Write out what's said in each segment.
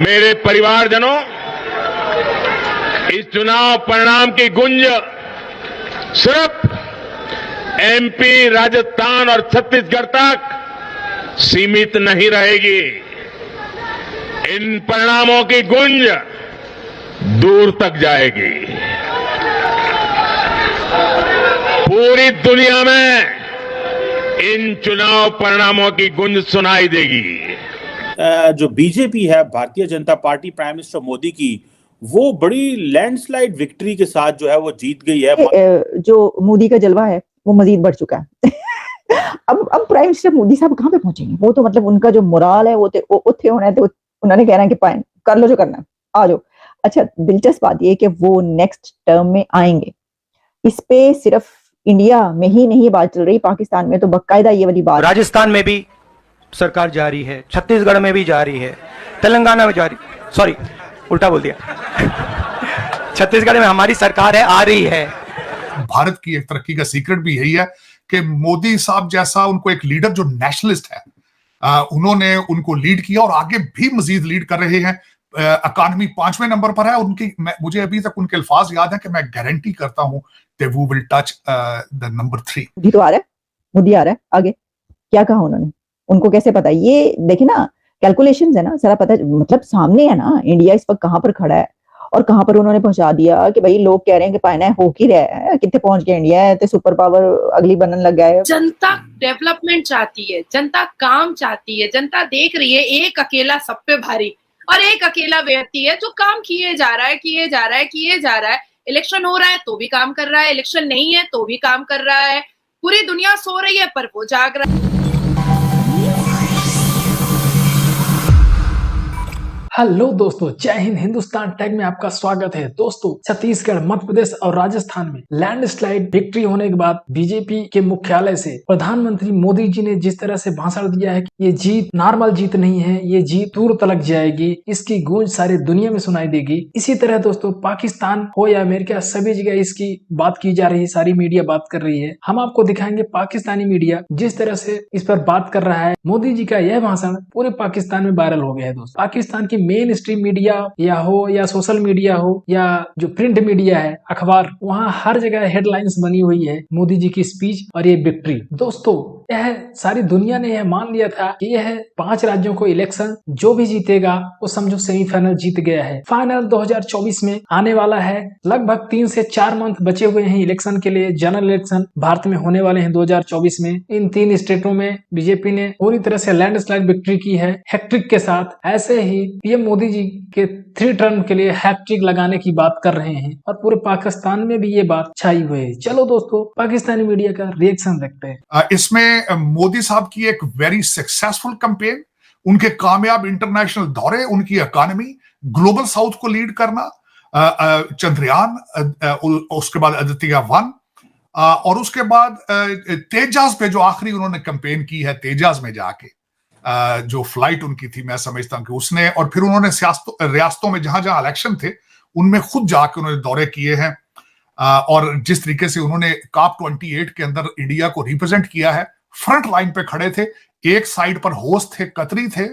मेरे परिवारजनों, इस चुनाव परिणाम की गुंज सिर्फ एमपी, राजस्थान और छत्तीसगढ़ तक सीमित नहीं रहेगी। इन परिणामों की गुंज दूर तक जाएगी। पूरी दुनिया में इन चुनाव परिणामों की गुंज सुनाई देगी। जो बीजेपी है, Bharatiya Janata party, prime minister Modi की, वो बड़ी लैंडस्लाइड विक्ट्री के साथ जो है वो जीत गई है। जो मोदी का जलवा है वो मजीद बढ़ चुका है। अब प्राइम मिनिस्टर मोदी साहब कहाँ पे पहुंचेंगे? वो तो मतलब उनका जो मोराल है वो उत्थे होना है, तो उन्होंने कहना है कि पाए कर लो जो करना है, आ जाओ। अच्छा, दिलचस्प बात ये कि वो नेक्स्ट टर्म में आएंगे। इस पे सिर्फ इंडिया में ही नहीं बात चल रही, पाकिस्तान में तो बकायदा ये वाली बात, राजस्थान में भी सरकार जा रही है, छत्तीसगढ़ में भी जा रही है, तेलंगाना में जा रही, सॉरी उल्टा बोल दिया। छत्तीसगढ़ में हमारी सरकार है, आ रही है। भारत की एक तरक्की का सीक्रेट भी यही है कि मोदी साहब जैसा उनको एक लीडर जो नेशनलिस्ट है, उन्होंने उनको लीड किया और आगे भी मजीद लीड कर रहे हैं। इकॉनमी 5वें नंबर पर है उनकी। मुझे अभी तक उनके अल्फाज याद है कि मैं गारंटी करता हूं कि वो will touch the number 3। Modi तो आ रहा है, मोदी आ रहा है। आगे क्या कहा उन्होंने, उनको कैसे पता? ये देखे ना, कैलकुलेशंस है ना, सारा पता, मतलब सामने है ना इंडिया इस वक्त कहां पर खड़ा है और कहां पर उन्होंने पहुंचा दिया कि भाई लोग कह रहे हैं कि पाना हो की रहा है, कितने पहुंच गया इंडिया है, तो सुपर पावर अगली बनने लग गया है। जनता डेवलपमेंट चाहती है, जनता काम चाहती है, जनता देख रही है एक अकेला सब पे भारी और एक अकेला व्यक्ति है जो काम किए जा रहा है। इलेक्शन हो रहा है तो भी काम कर रहा है, इलेक्शन नहीं है तो भी काम कर रहा है। पूरी दुनिया सो रही है पर वो जाग रहा है। हेलो दोस्तों, जय हिंद। हिंदुस्तान टेक में आपका स्वागत है। दोस्तों, छत्तीसगढ़, मध्य प्रदेश और राजस्थान में लैंडस्लाइड विक्ट्री होने के बाद बीजेपी के मुख्यालय से प्रधानमंत्री मोदी जी ने जिस तरह से भाषण दिया है कि ये जीत नॉर्मल जीत नहीं है, ये जीत दूर तलक जाएगी, इसकी गूंज सारी दुनिया में सुनाई देगी। इसी तरह दोस्तों, पाकिस्तान हो या अमेरिका, सभी जगह इसकी बात की जा रही है, सारी मीडिया बात कर रही है। हम आपको दिखाएंगे पाकिस्तानी मीडिया जिस तरह से इस पर बात कर रहा है। मोदी जी का यह भाषण पूरे पाकिस्तान में वायरल हो गया है। दोस्तों, पाकिस्तान की मेन स्ट्रीम मीडिया या हो या सोशल मीडिया हो या जो प्रिंट मीडिया है, अखबार, वहाँ हर जगह हेडलाइंस बनी हुई है मोदी जी की स्पीच और ये विक्ट्री। दोस्तों, यह सारी दुनिया ने यह मान लिया था कि यह 5 राज्यों को इलेक्शन जो भी जीतेगा वो समझो सेमीफाइनल जीत गया है। फाइनल 2024 में आने वाला है। लगभग 3 से 4 मंथ बचे हुए हैं इलेक्शन के लिए। जनरल इलेक्शन भारत में होने वाले हैं 2024 में। इन 3 स्टेटों में बीजेपी ने पूरी तरह से लैंडस्लाइड विक्ट्री की है, हैट्रिक के साथ। ऐसे ही पीएम मोदी जी के 3 टर्म के लिए हैट्रिक लगाने की बात कर रहे हैं और पूरे पाकिस्तान में भी ये बात छाई हुई है। चलो दोस्तों, पाकिस्तानी मीडिया का रिएक्शन देखते हैं। इसमें मोदी साहब की एक वेरी सक्सेसफुल कैंपेन, उनके कामयाब इंटरनेशनल दौरे, उनकी इकॉनमी, ग्लोबल साउथ को लीड करना, चंद्रयान, उसके बाद आदित्य 1, और उसके बाद तेजाज पे जो आखिरी उन्होंने कैंपेन की है, तेजाज में जाके जो फ्लाइट उनकी थी, मैं समझता हूं कि उसने, और फिर उन्होंने रियासतों में जहां जहां इलेक्शन थे उनमें खुद जाके उन्होंने दौरे किए हैं। और जिस तरीके से उन्होंने COP 28 के अंदर इंडिया को रिप्रेजेंट किया है, फ्रंट लाइन पे खड़े थे। एक साइड पर होस्ट थे, कतरी थे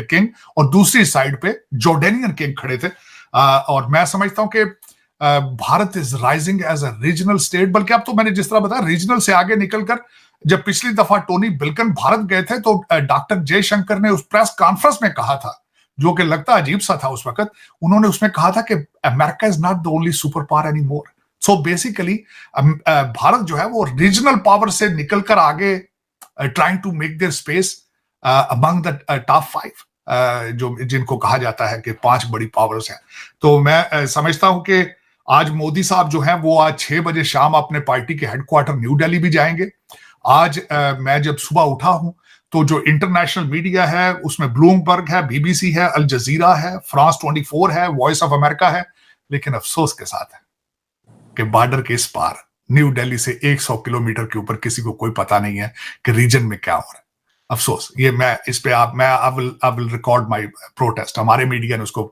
किंग, और दूसरी साइड पे जॉर्डेनियन किंग खड़े थे। और मैं समझता हूं कि Bharat is rising as a regional state. बल्कि अब तो मैंने जिस तरह बताया, रीजनल से आगे निकलकर, जब पिछली दफा टोनी बिल्कन भारत गए थे तो डॉक्टर जयशंकर ने उस प्रेस कॉन्फ्रेंस में कहा था, जो कि लगता अजीब सा था उस वक्त, उन्होंने उसमें कहा था कि America is not the only super power any more. So basically Bharat जो है वो रीजनल पावर से निकलकर आगे trying to make their space among the top 5, जो जिनको कहा जाता है कि 5 बड़ी पावर्स हैं। तो मैं समझता हूं कि आज मोदी साहब जो हैं वो आज 6 बजे शाम अपने पार्टी के हेडक्वार्टर न्यू दिल्ली भी जाएंगे। आज मैं जब सुबह उठा हूं तो जो इंटरनेशनल मीडिया है उसमें ब्लूमबर्ग है, बीबीसी है, अल जजीरा है, फ्रांस 24 है, वॉइस ऑफ अमेरिका है। लेकिन अफसोस के साथ है कि बॉर्डर के इस पार न्यू दिल्ली से 100 किलोमीटर के ऊपर किसी को कोई पता नहीं है कि रीजन में क्या हो रहा है। अफसोस, ये मैं इस पे I will record my protest. हमारे मीडिया ने उसको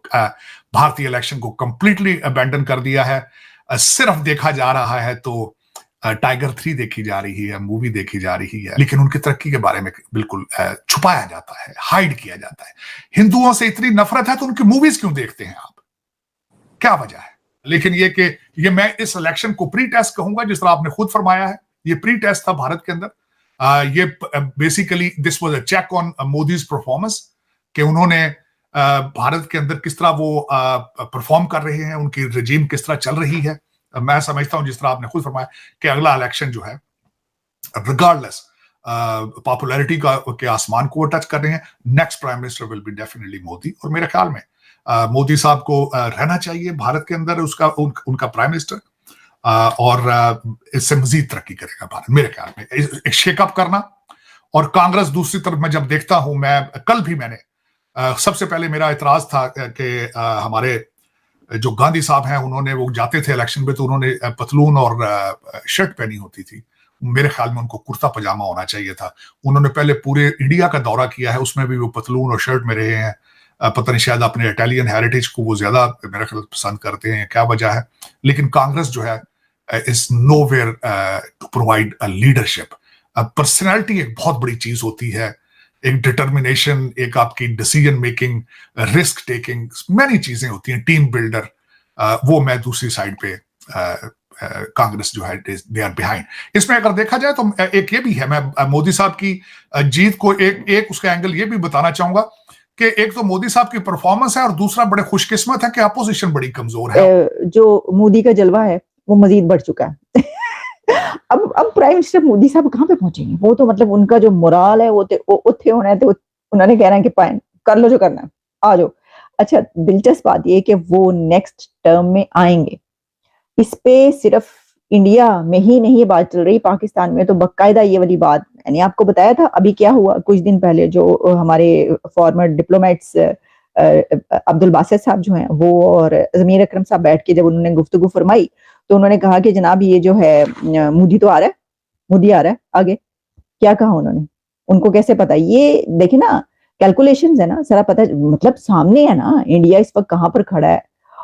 भारतीय इलेक्शन को कंप्लीटली अबैंडन कर दिया है। सिर्फ देखा जा रहा है तो टाइगर 3 देखी जा रही है, मूवी देखी जा रही है, लेकिन उनकी तरक्की के बारे में बिल्कुल छुपाया जाता है, हाइड किया जाता है। हिंदुओं से इतनी नफरत है तो उनकी मूवीज क्यों देखते हैं आप, क्या वजह है? लेकिन ये मैं इस इलेक्शन को प्री टेस्ट कहूंगा, जिस तरह आपने खुद फरमाया है, ये प्री टेस्ट था भारत के अंदर। ये basically this was a check on Modi's performance, कि उन्होंने भारत के अंदर किस तरह वो परफॉर्म कर रहे हैं, उनकी रजीम किस तरह चल रही है। मैं समझता हूं, जिस तरह आपने खुद फरमाया, कि अगला इलेक्शन जो है रिगार्डलेस पॉपुलैरिटी के आसमान को वो टच कर रहे हैं। Next prime minister will be definitely Modi, और मेरे ख्याल में मोदी साहब को रहना चाहिए भारत के अंदर उनका प्राइम मिनिस्टर, और इससे मजीद तरक्की करेगा भारत मेरे ख्याल में। एक शेकअप करना, और कांग्रेस दूसरी तरफ मैं जब देखता हूं, कल भी मैंने सबसे पहले मेरा इतराज था कि हमारे जो गांधी साहब हैं, उन्होंने वो जाते थे इलेक्शन में तो उन्होंने पतलून और शर्ट पहनी होती थी। मेरे ख्याल में उनको कुर्ता पजामा होना चाहिए था। उन्होंने पहले पूरे इंडिया का दौरा किया है, उसमें भी वो पतलून और शर्ट में रहे हैं। पता नहीं, शायद अपने इटालियन हेरिटेज को वो ज्यादा मेरे ख्याल पसंद करते हैं, क्या वजह है। लेकिन कांग्रेस जो है is nowhere to provide a leadership. Personality एक बहुत बड़ी चीज होती है, एक डिटर्मिनेशन, एक आपकी decision making, risk taking, many चीजें होती हैं, टीम बिल्डर, वो मैं दूसरी साइड पे कांग्रेस जो है दे आर बिहाइंड। इसमें अगर देखा जाए तो एक ये भी है, मैं मोदी साहब की जीत को एक उसका एंगल ये भी बताना चाहूंगा कि एक तो मोदी साहब की परफॉर्मेंस है, और दूसरा बड़े खुशकिस्मत है कि अपोजिशन बड़ी कमजोर है। जो मोदी का जलवा है वो मजीद बढ़ चुका है। अब प्राइम मिनिस्टर मोदी साहब कहाँ पे पहुंचेंगे? वो तो मतलब उनका जो मोराल है वो उत्थे होना है, तो उन्होंने कहना है कि पाइन कर लो जो करना है, आ जाओ। अच्छा, दिलचस्प बात ये कि वो नेक्स्ट टर्म में आएंगे, इस पे सिर्फ इंडिया में ही नहीं बात चल रही, पाकिस्तान में तो बकायदा ये वाली बात मैंने आपको बताया था। अभी क्या हुआ कुछ दिन पहले, जो हमारे फॉर्मर डिप्लोमेट्स अब्दुल बासित साहब जो हैं वो और जमीर अकरम साहब बैठ के जब उन्होंने गुफ्तगू फरमाई, तो उन्होंने कहा कि जनाब ये जो है मोदी तो आ रहा है, मोदी आ रहा है आगे। क्या कहा उन्होंने? उनको कैसे पता? ये देखे ना, कैलकुलेशंस है ना, सारा पता, मतलब सामने है ना इंडिया इस वक्त कहाँ पर खड़ा है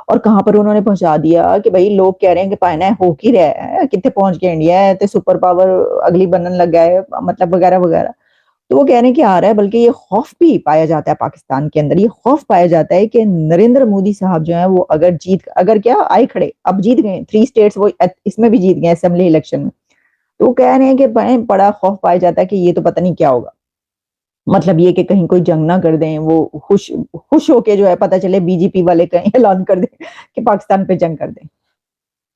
और कहाँ पर उन्होंने पहुंचा दिया कि भाई लोग कह रहे हैं कि पाना है हो ही रहा है, कितने पहुंच गया इंडिया है, तो सुपर पावर अगली बनने लग गया है, मतलब वगैरह वगैरह। तो वो कह रहे हैं कि आ रहा है, बल्कि ये खौफ भी पाया जाता है पाकिस्तान के अंदर, ये खौफ पाया जाता है कि नरेंद्र मोदी साहब जो है वो अगर क्या आए खड़े, अब जीत गए 3 स्टेट्स, वो इसमें भी जीत गए असेंबली इलेक्शन में, तो वो कह रहे हैं कि बड़ा खौफ पाया जाता है कि ये तो पता नहीं क्या होगा। मतलब ये कि कहीं कोई जंग ना कर दें, वो खुश होके जो है, पता चले बीजेपी वाले कहीं ऐलान कर दें कि पाकिस्तान पे जंग कर दें।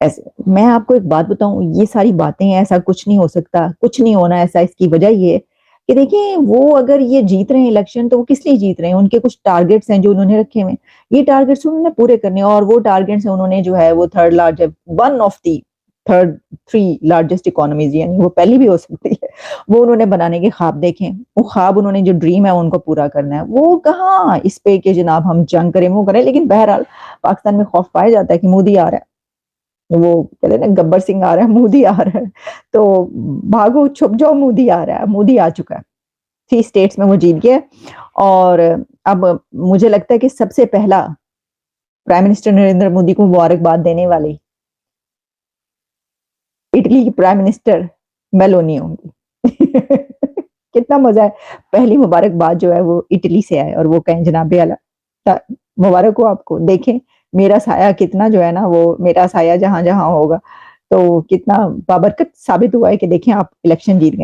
ऐसे मैं आपको एक बात बताऊं, ये सारी बातें ऐसा कुछ नहीं हो सकता, कुछ नहीं होना ऐसा। इसकी वजह ये है कि देखिए, वो अगर ये जीत रहे हैं इलेक्शन तो वो किस लिए जीत रहे हैं? उनके कुछ टारगेट्स हैं जो उन्होंने रखे हुए, ये टारगेट्स उन्होंने पूरे करने, और वो टारगेट्स हैं उन्होंने जो है वो one of the third 3 largest economies, यानी वो पहली भी हो सकती है, वो उन्होंने बनाने के ख्वाब देखे। वो ख्वाब उन्होंने, जो ड्रीम है उनको पूरा करना है। वो कहाँ इस पे कि जनाब हम जंग करें वो करें, लेकिन बहरहाल पाकिस्तान में खौफ पाया जाता है कि मोदी आ रहा है, वो कहते हैं ना गब्बर सिंह आ रहा है, मोदी आ रहा है, तो भागो छुप जाओ, मोदी आ रहा है। मोदी आ चुका है, 3 स्टेट्स में वो जीत गया, और अब मुझे लगता है कि सबसे पहला प्राइम मिनिस्टर नरेंद्र मोदी को मुबारकबाद देने वाली इटली की प्राइम मिनिस्टर मेलोनी होंगी। कितना मजा है, पहली मुबारकबाद जो है वो इटली से आए, और वो कहें जनाबे आला मुबारक हो आपको, देखें मेरा साया कितना जो है ना, वो मेरा साया जहां जहां होगा, तो कितना बाबरकत साबित हुआ है कि देखें आप इलेक्शन जीत गए।